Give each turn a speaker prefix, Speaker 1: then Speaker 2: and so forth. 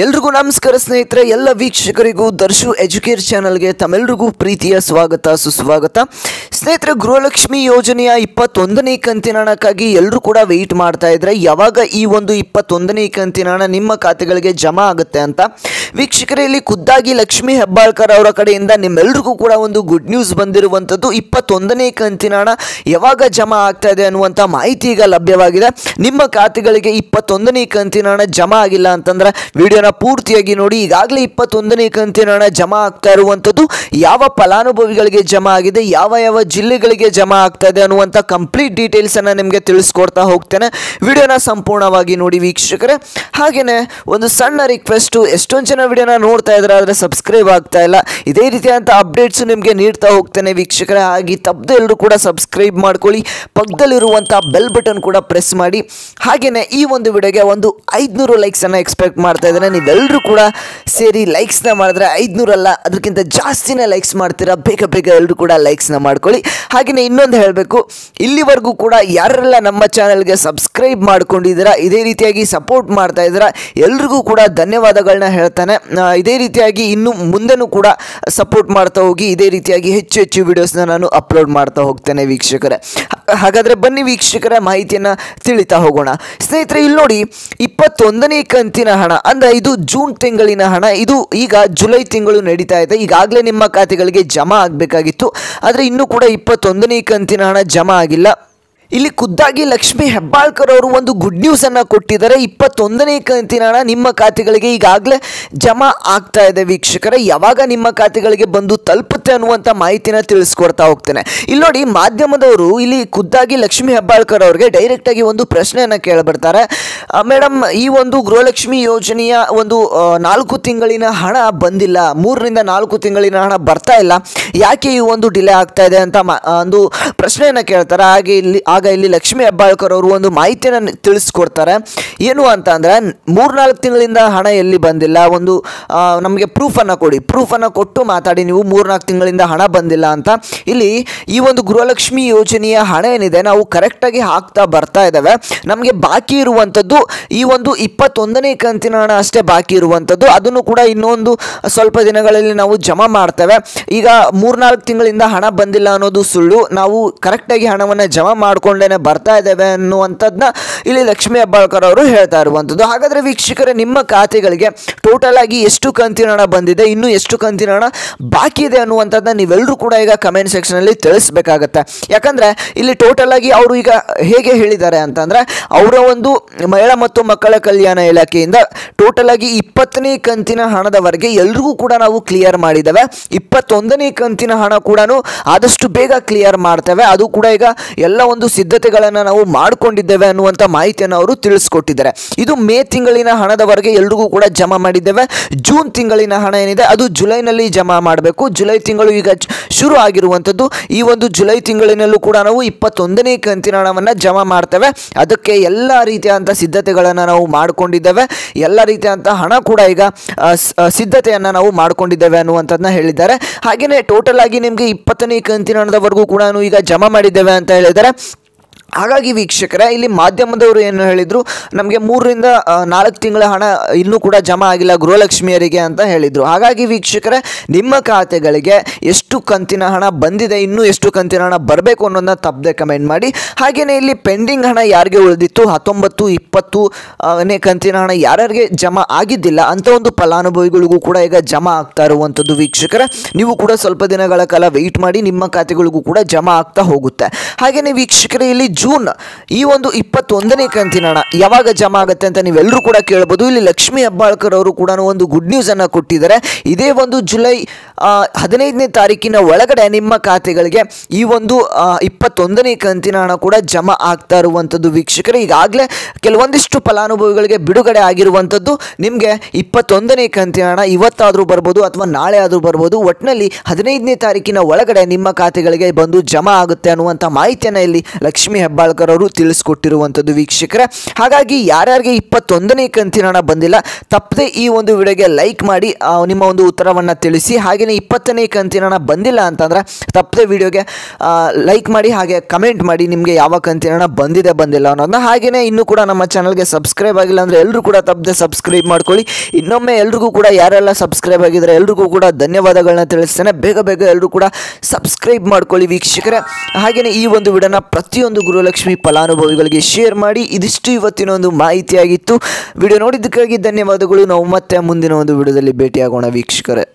Speaker 1: ಎಲ್ರಿಗೂ ನಮಸ್ಕಾರ ಸ್ನೇಹಿತರೆ, ಎಲ್ಲ ವೀಕ್ಷಕರಿಗೂ ದರ್ಶು ಎಜುಕೇರ್ ಚಾನಲ್ಗೆ ತಮ್ಮೆಲ್ಲರಿಗೂ ಪ್ರೀತಿಯ ಸ್ವಾಗತ ಸುಸ್ವಾಗತ. ಸ್ನೇಹಿತರೆ, ಗೃಹಲಕ್ಷ್ಮಿ ಯೋಜನೆಯ 21ನೇ ಕಂತಿನ ಹಣಕ್ಕಾಗಿ ಎಲ್ಲರೂ ಕೂಡ ವೆಯ್ಟ್ ಮಾಡ್ತಾ ಇದ್ರೆ ಯಾವಾಗ ಈ ಒಂದು 21ನೇ ಕಂತಿನ ಹಣ ನಿಮ್ಮ ಖಾತೆಗಳಿಗೆ ಜಮಾ ಆಗುತ್ತೆ ಅಂತ. ವೀಕ್ಷಕರೇ, ಇಲ್ಲಿ ಖುದ್ದಾಗಿ ಲಕ್ಷ್ಮಿ ಹೆಬ್ಬಾಳ್ಕರ್ ಅವರ ಕಡೆಯಿಂದ ನಿಮ್ಮೆಲ್ಲರಿಗೂ ಕೂಡ ಒಂದು ಗುಡ್ ನ್ಯೂಸ್ ಬಂದಿರುವಂಥದ್ದು. 21ನೇ ಕಂತಿನ ಹಣ ಯಾವಾಗ ಜಮಾ ಆಗ್ತಾ ಇದೆ ಅನ್ನುವಂಥ ಮಾಹಿತಿ ಈಗ ಲಭ್ಯವಾಗಿದೆ. ನಿಮ್ಮ ಖಾತೆಗಳಿಗೆ 21ನೇ ಕಂತಿನ ಹಣ ಜಮಾ ಆಗಿಲ್ಲ ಅಂತಂದ್ರೆ ವಿಡಿಯೋನ ಪೂರ್ತಿಯಾಗಿ ನೋಡಿ. ಈಗಾಗಲೇ 21ನೇ ಕಂತಿನ ಹಣ ಜಮಾ ಆಗ್ತಾ ಇರುವಂಥದ್ದು ಯಾವ ಫಲಾನುಭವಿಗಳಿಗೆ ಜಮಾ ಆಗಿದೆ, ಯಾವ ಯಾವ ಜಿಲ್ಲೆಗಳಿಗೆ ಜಮಾ ಆಗ್ತಾ ಇದೆ ಅನ್ನುವಂಥ ಕಂಪ್ಲೀಟ್ ಡೀಟೇಲ್ಸ್ ಅನ್ನ ನಿಮಗೆ ತಿಳಿಸ್ಕೊಡ್ತಾ ಹೋಗ್ತೇನೆ. ವಿಡಿಯೋನ ಸಂಪೂರ್ಣವಾಗಿ ನೋಡಿ ವೀಕ್ಷಕರೇ. ಹಾಗೇನೆ ಒಂದು ಸಣ್ಣ ರಿಕ್ವೆಸ್ಟ್, ಎಷ್ಟೊಂದು ಜನ ವಿಡಿಯೋನ ನೋಡ್ತಾ ಇದ್ದಾರೆ ಆದರೆ ಸಬ್ಸ್ಕ್ರೈಬ್ ಆಗ್ತಾ ಇಲ್ಲ. ಇದೇ ರೀತಿಯಾದಂಥ ಅಪ್ಡೇಟ್ಸ್ ನಿಮಗೆ ನೀಡ್ತಾ ಹೋಗ್ತೇನೆ ವೀಕ್ಷಕರೇ. ಹಾಗೆ ತಪ್ಪದೆ ಎಲ್ಲರೂ ಕೂಡ ಸಬ್ಸ್ಕ್ರೈಬ್ ಮಾಡ್ಕೊಳ್ಳಿ, ಪಕ್ಕದಲ್ಲಿರುವಂಥ ಬೆಲ್ ಬಟನ್ ಕೂಡ ಪ್ರೆಸ್ ಮಾಡಿ. ಹಾಗೇನೆ ಈ ಒಂದು ವಿಡಿಯೋಗೆ ಒಂದು 500 ಲೈಕ್ಸ್ ಅನ್ನ ಎಕ್ಸ್ಪೆಕ್ಟ್ ಮಾಡ್ತಾ ಇದ್ದೇನೆ. ನೀವೆಲ್ಲರೂ ಕೂಡ ಸೇರಿ ಲೈಕ್ಸ್ನ ಮಾಡಿದ್ರೆ 500 ಅಲ್ಲ ಅದಕ್ಕಿಂತ ಜಾಸ್ತಿನೇ ಲೈಕ್ಸ್ ಮಾಡ್ತೀರಾ. ಬೇಗ ಬೇಗ ಎಲ್ಲರೂ ಕೂಡ ಲೈಕ್ಸ್ನ ಮಾಡ್ಕೊಳ್ಳಿ. ಹಾಗೆಯೇ ಇನ್ನೊಂದು ಹೇಳಬೇಕು, ಇಲ್ಲಿವರೆಗೂ ಕೂಡ ಯಾರೆಲ್ಲ ನಮ್ಮ ಚಾನಲ್ಗೆ ಸಬ್ಸ್ಕ್ರೈಬ್ ಮಾಡ್ಕೊಂಡಿದ್ದೀರಾ, ಇದೇ ರೀತಿಯಾಗಿ ಸಪೋರ್ಟ್ ಮಾಡ್ತಾ ಇದ್ದೀರಾ, ಎಲ್ರಿಗೂ ಕೂಡ ಧನ್ಯವಾದಗಳನ್ನ ಹೇಳ್ತಾನೆ. ಇದೇ ರೀತಿಯಾಗಿ ಇನ್ನು ಮುಂದೆನೂ ಕೂಡ ಸಪೋರ್ಟ್ ಮಾಡ್ತಾ ಹೋಗಿ. ಇದೇ ರೀತಿಯಾಗಿ ಹೆಚ್ಚು ಹೆಚ್ಚು ವಿಡಿಯೋಸ್ನ ನಾನು ಅಪ್ಲೋಡ್ ಮಾಡ್ತಾ ಹೋಗ್ತೇನೆ ವೀಕ್ಷಕರೇ. ಹಾಗಾದರೆ ಬನ್ನಿ ವೀಕ್ಷಕರ ಮಾಹಿತಿಯನ್ನು ತಿಳಿತಾ ಹೋಗೋಣ. ಸ್ನೇಹಿತರೆ, ಇಲ್ಲಿ ನೋಡಿ 21ನೇ ಕಂತಿನ ಹಣ ಅಂದರೆ ಇದು ಜೂನ್ ತಿಂಗಳಿನ ಹಣ. ಇದು ಈಗ ಜುಲೈ ತಿಂಗಳು ನಡೀತಾ ಇದೆ. ಈಗಾಗಲೇ ನಿಮ್ಮ ಖಾತೆಗಳಿಗೆ ಜಮಾ ಆಗಬೇಕಾಗಿತ್ತು, ಆದರೆ ಇನ್ನೂ ಕೂಡ 21ನೇ ಕಂತಿನ ಹಣ ಜಮಾ ಆಗಿಲ್ಲ. ಇಲ್ಲಿ ಖುದ್ದಾಗಿ ಲಕ್ಷ್ಮಿ ಹೆಬ್ಬಾಳ್ಕರ್ ಅವರು ಒಂದು ಗುಡ್ ನ್ಯೂಸ್ ಅನ್ನ ಕೊಟ್ಟಿದ್ದಾರೆ. 21ನೇ ಕಂತಿನ ಹಣ ನಿಮ್ಮ ಖಾತೆಗಳಿಗೆ ಈಗಾಗಲೇ ಜಮಾ ಆಗ್ತಾ ಇದೆ ವೀಕ್ಷಕರೇ. ಯಾವಾಗ ನಿಮ್ಮ ಖಾತೆಗಳಿಗೆ ಬಂದು ತಲುಪುತ್ತೆ ಅನ್ನುವಂಥ ಮಾಹಿತಿನ ತಿಳಿಸ್ಕೊಡ್ತಾ ಹೋಗ್ತೇನೆ. ಇಲ್ಲಿ ನೋಡಿ, ಮಾಧ್ಯಮದವರು ಇಲ್ಲಿ ಖುದ್ದಾಗಿ ಲಕ್ಷ್ಮಿ ಹೆಬ್ಬಾಳ್ಕರ್ ಅವರಿಗೆ ಡೈರೆಕ್ಟ್ ಆಗಿ ಒಂದು ಪ್ರಶ್ನೆಯನ್ನ ಕೇಳಬಿಡ್ತಾರೆ. ಮೇಡಮ್, ಈ ಒಂದು ಗೃಹಲಕ್ಷ್ಮಿ ಯೋಜನೆಯ ಒಂದು 4 ತಿಂಗಳಿನ ಹಣ ಬಂದಿಲ್ಲ, 3 ರಿಂದ 4 ತಿಂಗಳಿನ ಹಣ ಬರ್ತಾ ಇಲ್ಲ, ಯಾಕೆ ಈ ಒಂದು ಡಿಲೇ ಆಗ್ತಾ ಇದೆ ಅಂತ ಒಂದು ಪ್ರಶ್ನೆಯನ್ನ ಕೇಳ್ತಾರೆ. ಆಗ ಇಲ್ಲಿ ಲಕ್ಷ್ಮಿ ಹೆಬ್ಬಾಳ್ಕರ್ ಅವರು ಒಂದು ಮಾಹಿತಿಯನ್ನು ತಿಳಿಸ್ಕೊಡ್ತಾರೆ. ಏನು ಅಂತ ಅಂದರೆ, 3-4 ತಿಂಗಳಿಂದ ಹಣ ಎಲ್ಲಿ ಬಂದಿಲ್ಲ, ಒಂದು ನಮಗೆ ಪ್ರೂಫನ್ನು ಕೊಡಿ, ಪ್ರೂಫನ್ನು ಕೊಟ್ಟು ಮಾತಾಡಿ, ನೀವು 3-4 ತಿಂಗಳಿಂದ ಹಣ ಬಂದಿಲ್ಲ ಅಂತ. ಇಲ್ಲಿ ಈ ಒಂದು ಗೃಹಲಕ್ಷ್ಮಿ ಯೋಜನೆಯ ಹಣ ಏನಿದೆ ನಾವು ಕರೆಕ್ಟಾಗಿ ಹಾಕ್ತಾ ಬರ್ತಾ ಇದ್ದಾವೆ. ನಮಗೆ ಬಾಕಿ ಇರುವಂಥದ್ದು ಈ ಒಂದು 21ನೇ ಕಂತಿನ ಹಣ ಅಷ್ಟೇ ಬಾಕಿ ಇರುವಂಥದ್ದು. ಅದನ್ನು ಕೂಡ ಇನ್ನೊಂದು ಸ್ವಲ್ಪ ದಿನಗಳಲ್ಲಿ ನಾವು ಜಮಾ ಮಾಡ್ತೇವೆ. ಈಗ 3-4 ತಿಂಗಳಿಂದ ಹಣ ಬಂದಿಲ್ಲ ಅನ್ನೋದು ಸುಳ್ಳು. ನಾವು ಕರೆಕ್ಟಾಗಿ ಹಣವನ್ನು ಜಮಾ ಮಾಡ್ಕೊಂಡೇನೆ ಬರ್ತಾ ಇದ್ದೇವೆ ಅನ್ನುವಂಥದ್ದನ್ನ ಇಲ್ಲಿ ಲಕ್ಷ್ಮಿ ಹೆಬ್ಬಾಳ್ಕರ್ ಅವರು ಹೇಳ್ತಾ ಇರುವಂಥದ್ದು. ಹಾಗಾದರೆ ವೀಕ್ಷಕರೇ, ನಿಮ್ಮ ಖಾತೆಗಳಿಗೆ ಟೋಟಲ್ ಆಗಿ ಎಷ್ಟು ಕಂತಿನ ಹಣ ಬಂದಿದೆ, ಇನ್ನು ಎಷ್ಟು ಕಂತಿನ ಹಣ ಬಾಕಿ ಇದೆ ಅನ್ನುವಂಥದ್ದನ್ನ ನೀವೆಲ್ಲರೂ ಕೂಡ ಈಗ ಕಮೆಂಟ್ ಸೆಕ್ಷನಲ್ಲಿ ತಿಳಿಸ್ಬೇಕಾಗತ್ತೆ. ಯಾಕಂದರೆ ಇಲ್ಲಿ ಟೋಟಲ್ ಆಗಿ ಅವರು ಈಗ ಹೇಗೆ ಹೇಳಿದ್ದಾರೆ ಅಂತಂದರೆ, ಅವರ ಒಂದು ಮಹಿಳಾ ಮತ್ತು ಮಕ್ಕಳ ಕಲ್ಯಾಣ ಇಲಾಖೆಯಿಂದ ಟೋಟಲ್ ಆಗಿ 20ನೇ ಕಂತಿನ ಹಣದವರೆಗೆ ಎಲ್ರಿಗೂ ಕೂಡ ನಾವು ಕ್ಲಿಯರ್ ಮಾಡಿದ್ದೇವೆ. 21ನೇ ಕಂತಿನ ಹಣ ಕೂಡ ಆದಷ್ಟು ಬೇಗ ಕ್ಲಿಯರ್ ಮಾಡ್ತೇವೆ. ಅದು ಕೂಡ ಈಗ ಎಲ್ಲ ಒಂದು ಸಿದ್ಧತೆಗಳನ್ನು ನಾವು ಮಾಡಿಕೊಂಡಿದ್ದೇವೆ ಅನ್ನುವಂಥ ಮಾಹಿತಿಯನ್ನು ಅವರು ತಿಳಿಸ್ಕೊಟ್ಟಿದ್ದಾರೆ. ಇದು ಮೇ ತಿಂಗಳಿನ ಹಣದವರೆಗೆ ಎಲ್ರಿಗೂ ಕೂಡ ಜಮಾ ಮಾಡಿದ್ದೇವೆ. ಜೂನ್ ತಿಂಗಳಿನ ಹಣ ಏನಿದೆ ಅದು ಜುಲೈನಲ್ಲಿ ಜಮಾ ಮಾಡಬೇಕು. ಜುಲೈ ತಿಂಗಳು ಈಗ ಶುರು ಆಗಿರುವಂಥದ್ದು. ಈ ಒಂದು ಜುಲೈ ತಿಂಗಳಿನಲ್ಲೂ ಕೂಡ ನಾವು 21ನೇ ಕಂತಿನ ಹಣವನ್ನು ಜಮಾ ಮಾಡ್ತೇವೆ. ಅದಕ್ಕೆ ಎಲ್ಲ ರೀತಿಯಾದಂಥ ಸಿದ್ಧತೆಗಳನ್ನು ನಾವು ಮಾಡಿಕೊಂಡಿದ್ದೇವೆ. ಎಲ್ಲ ರೀತಿಯಾದಂಥ ಹಣ ಕೂಡ ಈಗ ಸಿದ್ಧತೆಯನ್ನು ನಾವು ಮಾಡಿಕೊಂಡಿದ್ದೇವೆ ಅನ್ನುವಂಥದ್ದನ್ನ ಹೇಳಿದ್ದಾರೆ. ಹಾಗೆಯೇ ಟೋಟಲ್ ಆಗಿ ನಿಮಗೆ 20ನೇ ಕಂತಿನ ಹಣದವರೆಗೂ ಕೂಡ ಈಗ ಜಮಾ ಮಾಡಿದ್ದೇವೆ ಅಂತ ಹೇಳಿದ್ದಾರೆ. ಹಾಗಾಗಿ ವೀಕ್ಷಕರೇ, ಇಲ್ಲಿ ಮಾಧ್ಯಮದವರು ಏನು ಹೇಳಿದರು, ನಮಗೆ 3 ರಿಂದ 4 ತಿಂಗಳ ಹಣ ಇನ್ನೂ ಕೂಡ ಜಮಾ ಆಗಿಲ್ಲ ಗೃಹಲಕ್ಷ್ಮಿಯರಿಗೆ ಅಂತ ಹೇಳಿದರು. ಹಾಗಾಗಿ ವೀಕ್ಷಕರೇ, ನಿಮ್ಮ ಖಾತೆಗಳಿಗೆ ಎಷ್ಟು ಕಂತಿನ ಹಣ ಬಂದಿದೆ, ಇನ್ನೂ ಎಷ್ಟು ಕಂತಿನ ಹಣ ಬರಬೇಕು ಅನ್ನೋದನ್ನ ತಪ್ಪದೆ ಕಮೆಂಟ್ ಮಾಡಿ. ಹಾಗೆಯೇ ಇಲ್ಲಿ ಪೆಂಡಿಂಗ್ ಹಣ ಯಾರಿಗೆ ಉಳಿದಿತ್ತು, 19, 20ನೇ ಕಂತಿನ ಹಣ ಯಾರಿಗೆ ಜಮಾ ಆಗಿದ್ದಿಲ್ಲ ಅಂತ ಒಂದು ಫಲಾನುಭವಿಗಳಿಗೂ ಕೂಡ ಈಗ ಜಮಾ ಆಗ್ತಾ ಇರುವಂಥದ್ದು ವೀಕ್ಷಕರೇ. ನೀವು ಕೂಡ ಸ್ವಲ್ಪ ದಿನಗಳ ಕಾಲ ವೆಯ್ಟ್ ಮಾಡಿ, ನಿಮ್ಮ ಖಾತೆಗಳಿಗೂ ಕೂಡ ಜಮಾ ಆಗ್ತಾ ಹೋಗುತ್ತೆ. ಹಾಗೆಯೇ ವೀಕ್ಷಕರೇ, ಇಲ್ಲಿ ಜೂನ್ ಈ ಒಂದು 21ನೇ ಕಂತಿನ ಹಣ ಯಾವಾಗ ಜಮಾ ಆಗುತ್ತೆ ಅಂತ ನೀವೆಲ್ಲರೂ ಕೂಡ ಕೇಳಬಹುದು. ಇಲ್ಲಿ ಲಕ್ಷ್ಮಿ ಹೆಬ್ಬಾಳ್ಕರ್ ಅವರು ಕೂಡ ಒಂದು ಗುಡ್ ನ್ಯೂಸ್ ಅನ್ನ ಕೊಟ್ಟಿದ್ದಾರೆ. ಇದೇ ಒಂದು ಜುಲೈ 15ನೇ ತಾರೀಕಿನ ಒಳಗಡೆ ನಿಮ್ಮ ಖಾತೆಗಳಿಗೆ ಈ ಒಂದು 21ನೇ ಕಂತಿನ ಹಣ ಕೂಡ ಜಮಾ ಆಗ್ತಾ ಇರುವಂಥದ್ದು ವೀಕ್ಷಕರೇ. ಈಗಾಗಲೇ ಕೆಲವೊಂದಿಷ್ಟು ಫಲಾನುಭವಿಗಳಿಗೆ ಬಿಡುಗಡೆ ಆಗಿರುವಂಥದ್ದು. ನಿಮಗೆ 21ನೇ ಕಂತಿನ ಹಣ ಇವತ್ತಾದರೂ ಬರ್ಬೋದು ಅಥವಾ ನಾಳೆ ಆದರೂ ಬರ್ಬೋದು. ಒಟ್ಟಿನಲ್ಲಿ 15ನೇ ತಾರೀಕಿನ ಒಳಗಡೆ ನಿಮ್ಮ ಖಾತೆಗಳಿಗೆ ಬಂದು ಜಮಾ ಆಗುತ್ತೆ ಅನ್ನುವಂಥ ಮಾಹಿತಿಯನ್ನು ಇಲ್ಲಿ ಲಕ್ಷ್ಮಿ ಹೆಬ್ಬಾಳ್ಕರ್ ಅವರು ತಿಳಿಸ್ಕೊಟ್ಟಿರುವಂಥದ್ದು ವೀಕ್ಷಕರೇ. ಹಾಗಾಗಿ ಯಾರ್ಯಾರಿಗೆ 21ನೇ ಕಂತಿನ ಹಣ ಬಂದಿಲ್ಲ ತಪ್ಪದೆ ಈ ಒಂದು ವಿಡಿಯೋಗೆ ಲೈಕ್ ಮಾಡಿ ನಿಮ್ಮ ಒಂದು ಉತ್ತರವನ್ನು ತಿಳಿಸಿ. ಹಾಗೆಯೇ 20ನೇ ಕಂತಿನ ಹಣ ಬಂದಿಲ್ಲ ಅಂತಂದರೆ ತಪ್ಪದೆ ವಿಡಿಯೋಗೆ ಲೈಕ್ ಮಾಡಿ, ಹಾಗೆ ಕಮೆಂಟ್ ಮಾಡಿ ನಿಮಗೆ ಯಾವ ಕಂತಿನ ಹಣ ಬಂದಿಲ್ಲ ಅನ್ನೋದನ್ನ. ಹಾಗೆಯೇ ಇನ್ನೂ ಕೂಡ ನಮ್ಮ ಚಾನಲ್ಗೆ ಸಬ್ಸ್ಕ್ರೈಬ್ ಆಗಿಲ್ಲ ಅಂದರೆ ಎಲ್ಲರೂ ಕೂಡ ತಪ್ಪದೆ ಸಬ್ಸ್ಕ್ರೈಬ್ ಮಾಡ್ಕೊಳ್ಳಿ. ಇನ್ನೊಮ್ಮೆ ಎಲ್ರಿಗೂ ಕೂಡ ಯಾರೆಲ್ಲ ಸಬ್ಸ್ಕ್ರೈಬ್ ಆಗಿದ್ದಾರೆ ಎಲ್ರಿಗೂ ಕೂಡ ಧನ್ಯವಾದಗಳನ್ನ ತಿಳಿಸ್ತೇನೆ. ಬೇಗ ಎಲ್ಲರೂ ಕೂಡ ಸಬ್ಸ್ಕ್ರೈಬ್ ಮಾಡ್ಕೊಳ್ಳಿ ವೀಕ್ಷಕರೇ. ಹಾಗೆಯೇ ಈ ಒಂದು ವಿಡಿಯೋನ ಪ್ರತಿಯೊಂದು ಗೃಹಲಕ್ಷ್ಮಿ ಫಲಾನುಭವಿಗಳಿಗೆ ಶೇರ್ ಮಾಡಿ. ಇದಿಷ್ಟು ಇವತ್ತಿನ ಒಂದು ಮಾಹಿತಿಯಾಗಿತ್ತು. ವಿಡಿಯೋ ನೋಡಿದ್ದಕ್ಕಾಗಿ ಧನ್ಯವಾದಗಳು. ನಾವು ಮತ್ತೆ ಮುಂದಿನ ಒಂದು ವಿಡಿಯೋದಲ್ಲಿ ಭೇಟಿಯಾಗೋಣ ವೀಕ್ಷಕರೇ.